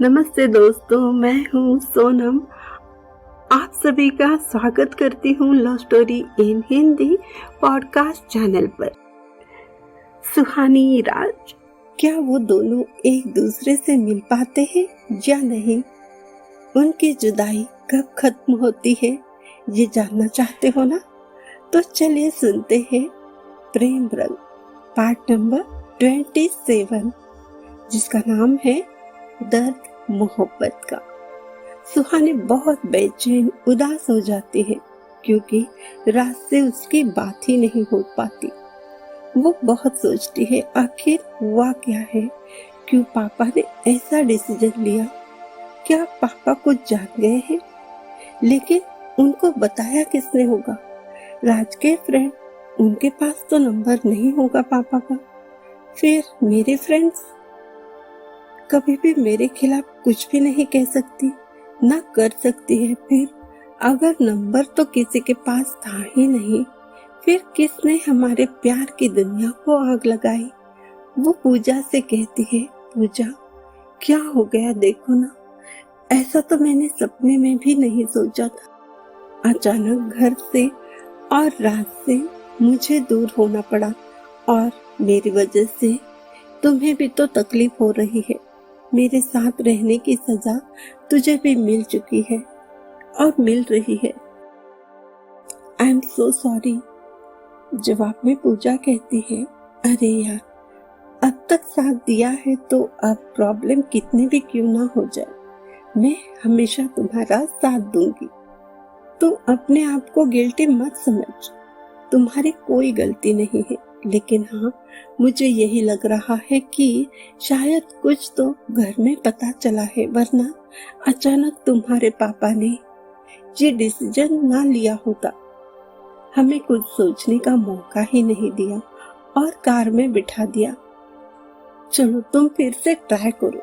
नमस्ते दोस्तों, मैं हूँ सोनम। आप सभी का स्वागत करती हूँ love story in Hindi podcast channel पर। सुहानी राज, क्या वो दोनों एक दूसरे से मिल पाते हैं या नहीं? उनकी जुदाई कब खत्म होती है, ये जानना चाहते हो ना? तो चलिए सुनते हैं प्रेम रंग पार्ट नंबर 27, जिसका नाम है दर्द मोहब्बत का। सुहानी बहुत बेचैन उदास हो जाती है क्योंकि रात से उसकी बात ही नहीं हो पाती। वो बहुत सोचती है आखिर हुआ क्या है, क्यों पापा ने ऐसा डिसीजन लिया। क्या पापा कुछ जान गए हैं? लेकिन उनको बताया किसने होगा? राज के फ्रेंड, उनके पास तो नंबर नहीं होगा पापा का। फिर मेरे फ्रेंड्स कभी भी मेरे खिलाफ कुछ भी नहीं कह सकती, ना कर सकती है। फिर अगर नंबर तो किसी के पास था ही नहीं, फिर किसने हमारे प्यार की दुनिया को आग लगाई? वो पूजा से कहती है, पूजा क्या हो गया, देखो ना, ऐसा तो मैंने सपने में भी नहीं सोचा था। अचानक घर से और रात से मुझे दूर होना पड़ा और मेरी वजह से तुम्हें भी तो तकलीफ हो रही है। मेरे साथ रहने की सजा तुझे भी मिल चुकी है और मिल रही है। I am so sorry. जवाब में पूजा कहती है, अरे यार, अब तक साथ दिया है तो अब प्रॉब्लम कितनी भी क्यों ना हो जाए, मैं हमेशा तुम्हारा साथ दूंगी। तुम अपने आप को गिल्टी मत समझ, तुम्हारी कोई गलती नहीं है। लेकिन हाँ, मुझे यही लग रहा है कि शायद कुछ तो घर में पता चला है, वरना अचानक तुम्हारे पापा ने ये डिसीजन ना लिया होता। हमें कुछ सोचने का मौका ही नहीं दिया और कार में बिठा दिया। चलो तुम फिर से ट्राई करो,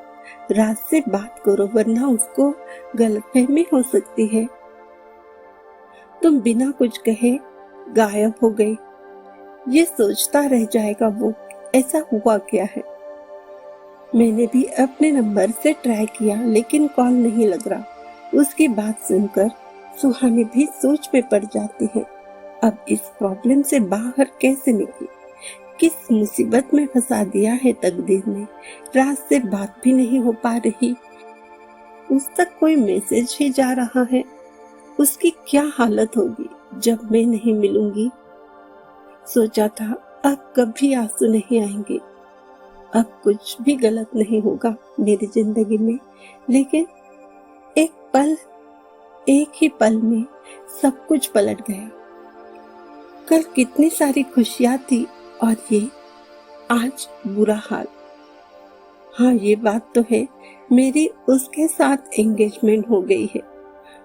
राज से बात करो, वरना उसको गलतफहमी हो सकती है। तुम बिना कुछ कहे गायब हो गई। ये सोचता रह जाएगा वो ऐसा हुआ क्या है। मैंने भी अपने नंबर से ट्राई किया लेकिन कॉल नहीं लग रहा। उसकी बात सुनकर सुहानी भी सोच में पड़ जाती है, अब इस प्रॉब्लम से बाहर कैसे निकले? किस मुसीबत में फंसा दिया है तकदीर ने। रात से बात भी नहीं हो पा रही, उस तक कोई मैसेज ही जा रहा है। उसकी क्या हालत होगी जब मैं नहीं मिलूंगी। सोचा था अब कभी आंसू नहीं आएंगे, अब कुछ भी गलत नहीं होगा मेरी जिंदगी में। लेकिन एक ही पल में सब कुछ पलट गया। कल कितनी सारी खुशियां थी और ये आज बुरा हाल। हाँ, ये बात तो है, मेरी उसके साथ एंगेजमेंट हो गई है,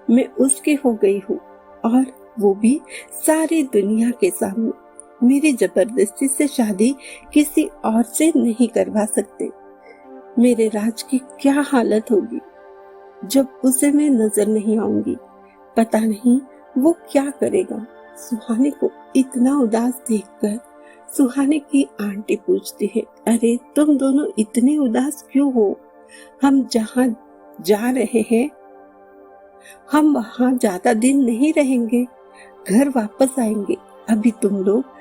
मैं उसकी हो गई हूँ, और वो भी सारी दुनिया के सामने। मेरी जबरदस्ती से शादी किसी और से नहीं करवा सकते। मेरे राज की क्या हालत होगी जब उसे मैं नजर नहीं आऊंगी। पता नहीं वो क्या करेगा। सुहानी को इतना उदास देखकर सुहानी की आंटी पूछती है, अरे तुम दोनों इतने उदास क्यों हो? हम जहाँ जा रहे हैं, हम वहाँ ज्यादा दिन नहीं रहेंगे, घर वापस आएंगे। अभी तुम लोग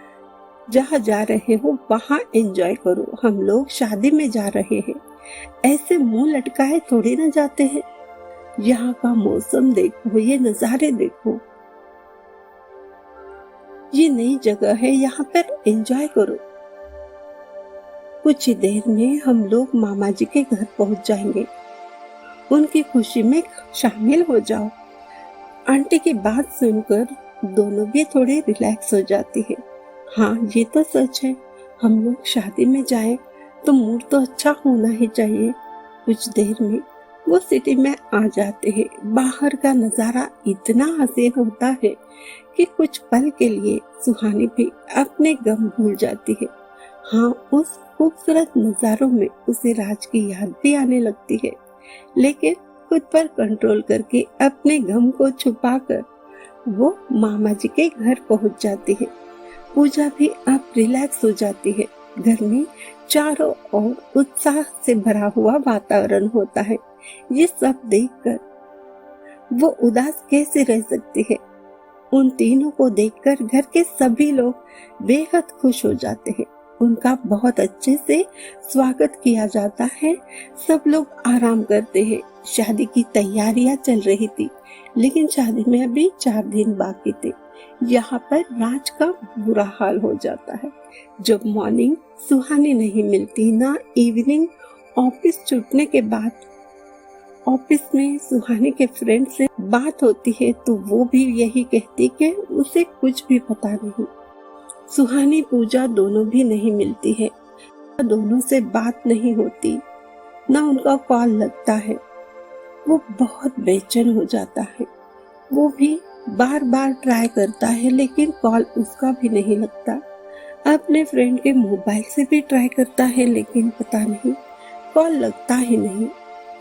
जहाँ जा रहे हो वहाँ एंजॉय करो, हम लोग शादी में जा रहे हैं। ऐसे मुंह लटकाए थोड़ी ना जाते हैं। यहाँ का मौसम देखो, ये नजारे देखो, ये नई जगह है, यहाँ पर एंजॉय करो। कुछ ही देर में हम लोग मामा जी के घर पहुंच जाएंगे, उनकी खुशी में शामिल हो जाओ। आंटी की बात सुनकर दोनों भी थोड़े रिलैक्स हो जाती है। हाँ, ये तो सच है, हम लोग शादी में जाएं तो मूड तो अच्छा होना ही चाहिए। कुछ देर में वो सिटी में आ जाते हैं। बाहर का नजारा इतना हसीन होता है कि कुछ पल के लिए सुहानी भी अपने गम भूल जाती है। हाँ, उस खूबसूरत नजारों में उसे राज की याद भी आने लगती है, लेकिन खुद पर कंट्रोल करके अपने गम को छुपाकर वो मामा जी के घर पहुंच जाती है। पूजा भी अब रिलैक्स हो जाती है। घर में चारों ओर उत्साह से भरा हुआ वातावरण होता है। ये सब देखकर वो उदास कैसे रह सकती है। उन तीनों को देखकर घर के सभी लोग बेहद खुश हो जाते हैं। उनका बहुत अच्छे से स्वागत किया जाता है। सब लोग आराम करते हैं। शादी की तैयारियां चल रही थी, लेकिन शादी में अभी 4 दिन बाकी थे। यहाँ पर राज का बुरा हाल हो जाता है। जब मॉर्निंग सुहानी नहीं मिलती, ना इवनिंग ऑफिस छूटने के बाद ऑफिस में सुहानी के फ्रेंड से बात होती है तो वो भी यही कहती कि उसे कुछ भी पता नहीं। सुहानी पूजा दोनों भी नहीं मिलती है, दोनों से बात नहीं होती, ना उनका कॉल लगता है। वो बहुत बेचैन हो जाता है। वो भी बार बार ट्राई करता है, लेकिन कॉल उसका भी नहीं लगता। अपने फ्रेंड के मोबाइल से भी ट्राई करता है, लेकिन पता नहीं कॉल लगता ही नहीं।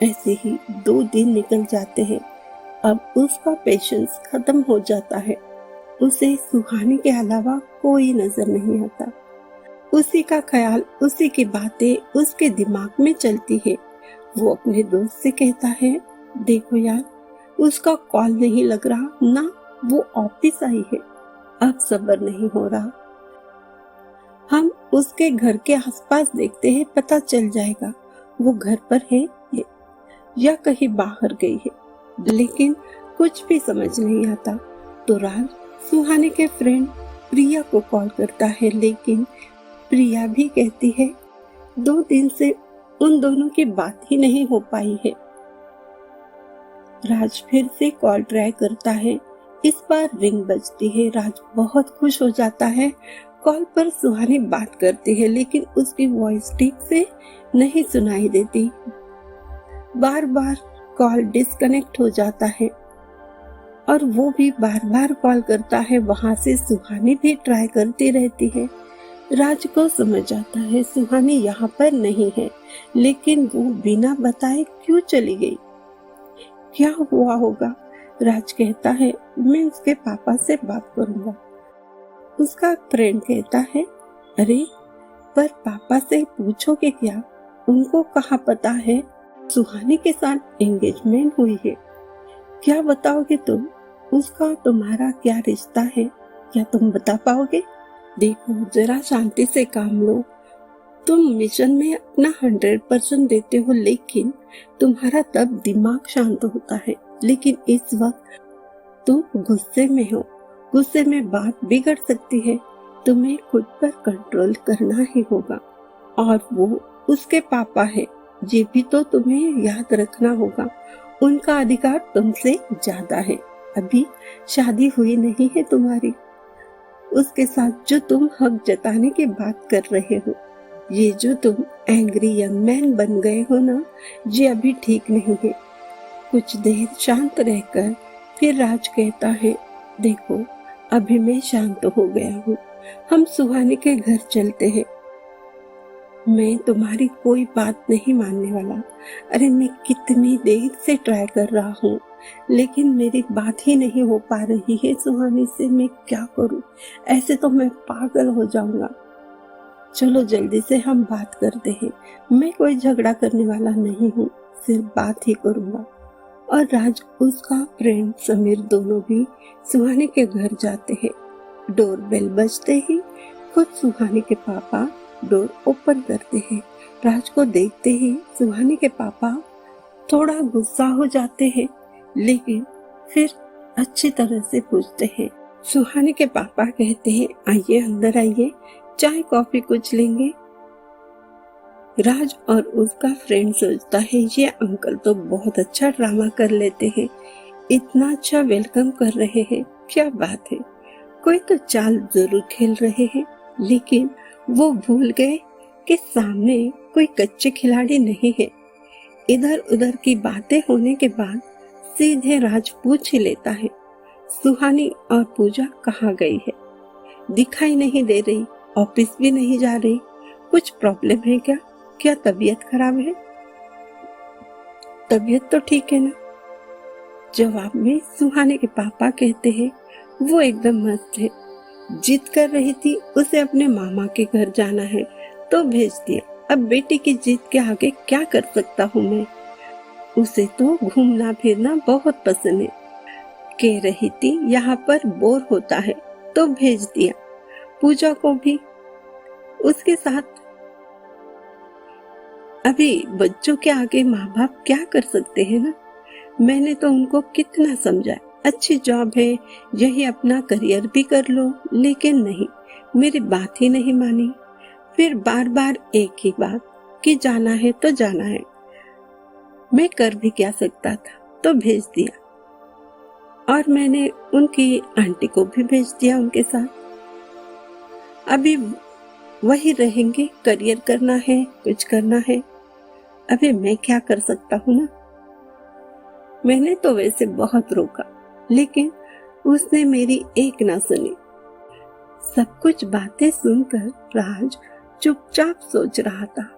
ऐसे ही 2 दिन निकल जाते हैं। अब उसका पेशेंस खत्म हो जाता है। उसे सुहानी के अलावा कोई नजर नहीं आता। उसी का ख्याल, उसी की बातें उसके दिमाग में चलती है। वो अपने दोस्त से कहता है, देखो यार, उसका कॉल नहीं लग रहा, ना वो ऑफिस आई है। अब सब्र नहीं हो रहा। हम उसके घर के आसपास देखते हैं, पता चल जाएगा वो घर पर है या कहीं बाहर गई है। लेकिन कुछ भी समझ नहीं आता। तो राज सुहानी के फ्रेंड प्रिया को कॉल करता है, लेकिन प्रिया भी कहती है 2 दिन से उन दोनों की बात ही नहीं हो पाई है। राज फिर से कॉल ट्राई करता है। इस बार रिंग बजती है। राज बहुत खुश हो जाता है। कॉल पर सुहानी बात करती है, लेकिन उसकी वॉइस ठीक से नहीं सुनाई देती। बार बार कॉल डिस्कनेक्ट हो जाता है और वो भी बार बार कॉल करता है। वहां से सुहानी भी ट्राई करती रहती है। राज को समझ आता है सुहानी यहाँ पर नहीं है, लेकिन वो बिना बताए क्यों चली गई। क्या हुआ होगा? राज कहता है, मैं उसके पापा से बात करूंगा। उसका फ्रेंड कहता है, अरे पर पापा से पूछोगे क्या? उनको कहाँ पता है सुहानी के साथ एंगेजमेंट हुई है? क्या बताओगे तुम? उसका तुम्हारा क्या रिश्ता है? क्या तुम बता पाओगे? देखो, जरा शांति से काम लो। तुम मिशन में अपना 100% देते हो, लेकिन तुम्हारा तब दिमाग शांत होता है। लेकिन इस वक्त तुम गुस्से में हो। गुस्से में बात बिगड़ सकती है। तुम्हें खुद पर कंट्रोल करना ही होगा। और वो उसके पापा है, ये भी तो तुम्हें याद रखना होगा। उनका अधिकार तुमसे ज्यादा है। अभी शादी हुई नहीं है तुम्हारी। उसके साथ जो तुम हक जताने की बात कर रहे हो, ये जो तुम एंग्री यंग मैन बन गए हो ना, ये अभी ठीक नहीं है। कुछ देर शांत रहकर फिर राज कहता है, देखो अभी मैं शांत हो गया हूँ। हम सुहानी के घर चलते हैं। मैं तुम्हारी कोई बात नहीं मानने वाला। अरे मैं कितनी देर से ट्राई कर रहा हूँ, लेकिन मेरी बात ही नहीं हो पा रही है सुहानी से। मैं क्या करूँ? ऐसे तो मैं पागल हो जाऊंगा। चलो जल्दी से हम बात करते हैं। मैं कोई झगड़ा करने वाला नहीं हूँ, सिर्फ बात ही करूंगा। और राज, उसका फ्रेंड समीर दोनों भी सुहानी के घर जाते हैं। डोर बेल बजते ही खुद सुहानी के पापा डोर ओपन करते हैं। राज को देखते ही सुहानी के पापा थोड़ा गुस्सा हो जाते हैं, लेकिन फिर अच्छी तरह से पूछते हैं। सुहानी के पापा कहते हैं, आइए अंदर आइए, चाय कॉफी कुछ लेंगे। राज और उसका फ्रेंड सोचता है, ये अंकल तो बहुत अच्छा ड्रामा कर लेते हैं। इतना अच्छा वेलकम कर रहे हैं, क्या बात है। कोई तो चाल जरूर खेल रहे हैं। लेकिन वो भूल गए कि सामने कोई कच्चे खिलाड़ी नहीं है। इधर उधर की बातें होने के बाद सीधे राज पूछ ही लेता है, सुहानी और पूजा कहाँ गई है? दिखाई नहीं दे रही, ऑफिस भी नहीं जा रही। कुछ प्रॉब्लम है क्या? क्या तबीयत खराब है? तबीयत तो ठीक है ना? जवाब में सुहानी के पापा कहते हैं, वो एकदम मस्त है। जिद कर रही थी उसे अपने मामा के घर जाना है। तो भेज दिया। अब बेटी की जिद के आगे क्या कर सकता हूँ मैं। उसे तो घूमना फिरना बहुत पसंद है। कह रही थी यहाँ पर बोर होता है, तो भेज दिया। पूजा को भी उसके साथ। अभी बच्चों के आगे माँ बाप क्या कर सकते हैं ना। मैंने तो उनको कितना समझाया, अच्छी जॉब है, यही अपना करियर भी कर लो, लेकिन नहीं, मेरी बात ही नहीं मानी। फिर बार बार एक ही बात कि जाना है तो जाना है। मैं कर भी क्या सकता था, तो भेज दिया। और मैंने उनकी आंटी को भी भेज दिया उनके साथ। अभी वही रहेंगे, करियर करना है, कुछ करना है। अभी मैं क्या कर सकता हूँ ना। मैंने तो वैसे बहुत रोका, लेकिन उसने मेरी एक ना सुनी। सब कुछ बातें सुनकर राज चुपचाप सोच रहा था,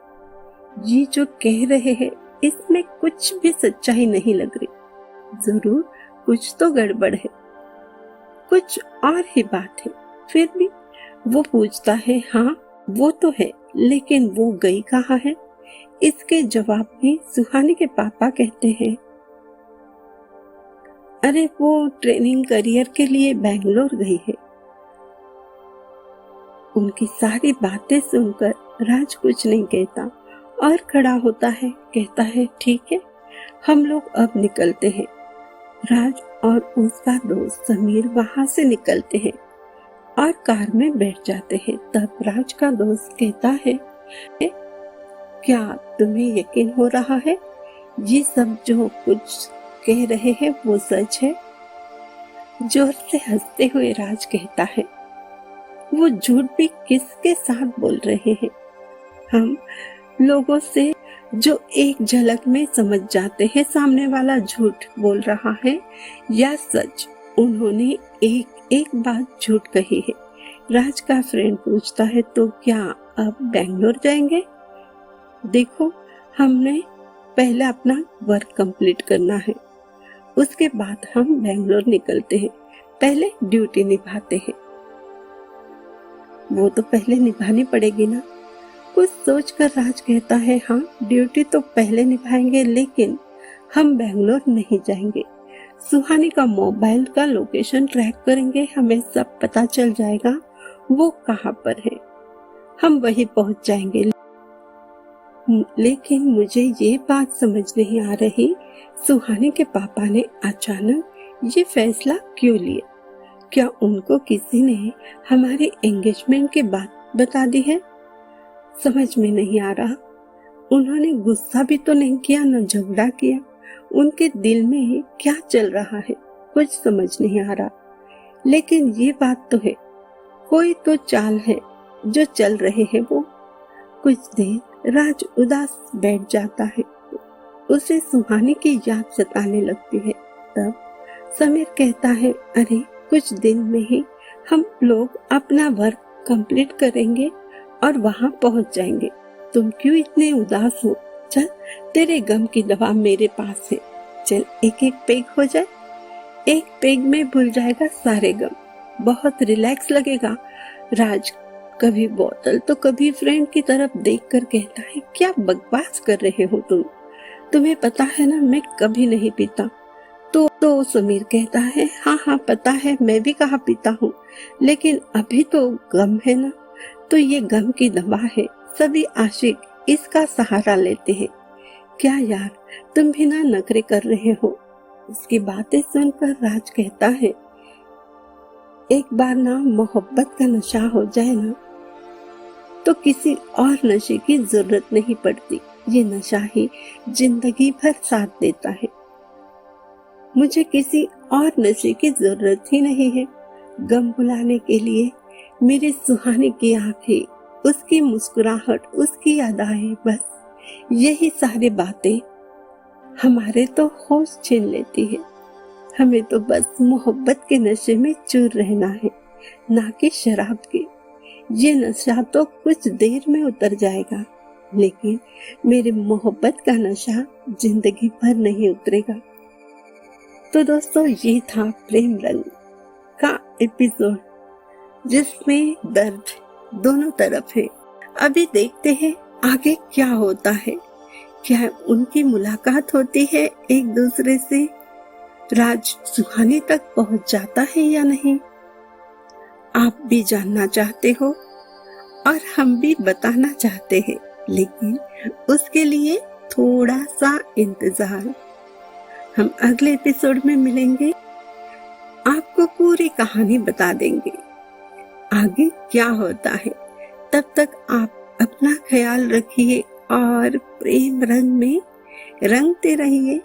ये जो कह रहे हैं इसमें कुछ भी सच्चाई नहीं लग रही। जरूर कुछ तो गड़बड़ है, कुछ और ही बात है। फिर भी वो पूछता है, हाँ वो तो है, लेकिन वो गई कहाँ है। इसके जवाब में सुहानी के पापा कहते हैं, अरे वो ट्रेनिंग करियर के लिए बैंगलोर गई है। उनकी सारी बातें सुनकर राज कुछ नहीं कहता और खड़ा होता है, कहता है ठीक है, हम लोग अब निकलते हैं। राज और उसका दोस्त समीर वहां से निकलते हैं और कार में बैठ जाते हैं। तब राज का दोस्त कहता है, क्या तुम्हें यकीन हो रहा है ये सब जो कुछ कह रहे हैं वो सच है। जोर से हंसते हुए राज कहता है, वो झूठ भी किसके साथ बोल रहे हैं। हम लोगों से जो एक झलक में समझ जाते हैं सामने वाला झूठ बोल रहा है या सच। उन्होंने एक एक बात झूठ कही है। राज का फ्रेंड पूछता है, तो क्या अब बैंगलोर जाएंगे। देखो, हमने पहले अपना वर्क कंप्लीट करना है, उसके बाद हम बैंगलोर निकलते हैं। पहले ड्यूटी निभाते हैं। वो तो पहले निभानी पड़ेगी ना। कुछ सोचकर राज कहता है, हाँ ड्यूटी तो पहले निभाएंगे, लेकिन हम बैंगलोर नहीं जाएंगे। सुहानी का मोबाइल का लोकेशन ट्रैक करेंगे, हमें सब पता चल जाएगा वो कहाँ पर है, हम वहीं पहुंच जाएंगे। लेकिन मुझे ये बात समझ नहीं आ रही, सुहानी के पापा ने अचानक ये फैसला क्यों लिया। क्या उनको किसी ने हमारे एंगेजमेंट की बात बता दी है। समझ में नहीं आ रहा। उन्होंने गुस्सा भी तो नहीं किया, न झगड़ा किया। उनके दिल में क्या चल रहा है कुछ समझ नहीं आ रहा। लेकिन ये बात तो है, कोई तो चाल है जो चल रहे हैं वो। कुछ देर राज उदास बैठ जाता है। उसे सुहानी की याद सताने लगती है। तब समीर कहता है, अरे कुछ दिन में ही हम लोग अपना वर्क कंप्लीट करेंगे और वहां पहुंच जाएंगे। तुम क्यों इतने उदास हो। चल, तेरे गम की दवा मेरे पास है। चल एक एक पेग हो जाए। एक पेग में भूल जाएगा सारे गम, बहुत रिलैक्स लगेगा। राज कभी बोतल तो कभी फ्रेंड की तरफ देखकर कहता है, क्या बकवास कर रहे हो तुम। तुम्हें पता है ना मैं कभी नहीं पीता। तो समीर कहता है, हाँ हाँ पता है, मैं भी कहाँ पीता हूँ, लेकिन अभी तो गम है ना, तो ये गम की दवा है। सभी आशिक इसका सहारा लेते हैं। क्या यार, तुम भी ना नखरे कर रहे हो। उसकी बातें सुनकर राज कहता है, एक बार ना मोहब्बत का नशा हो जाए ना, तो किसी और नशे की जरूरत नहीं पड़ती। ये नशा ही जिंदगी भर साथ देता है। मुझे किसी और नशे की जरूरत ही नहीं है। गम भुलाने के लिए मेरे सुहाने की आंखें, उसकी मुस्कुराहट, उसकी अदाएं, बस यही सारी बातें हमारे तो होश छीन लेती है। हमें तो बस मोहब्बत के नशे में चूर रहना है, ना कि शराब के। ये नशा तो कुछ देर में उतर जाएगा, लेकिन मेरी मोहब्बत का नशा जिंदगी भर नहीं उतरेगा। तो दोस्तों, ये था प्रेम रंग का एपिसोड, जिसमें दर्द दोनों तरफ है। अभी देखते हैं आगे क्या होता है। क्या उनकी मुलाकात होती है एक दूसरे से, राज सुहानी तक पहुंच जाता है या नहीं। आप भी जानना चाहते हो और हम भी बताना चाहते हैं, लेकिन उसके लिए थोड़ा सा इंतजार। हम अगले एपिसोड में मिलेंगे, आपको पूरी कहानी बता देंगे आगे क्या होता है। तब तक आप अपना ख्याल रखिए और प्रेम रंग में रंगते रहिए।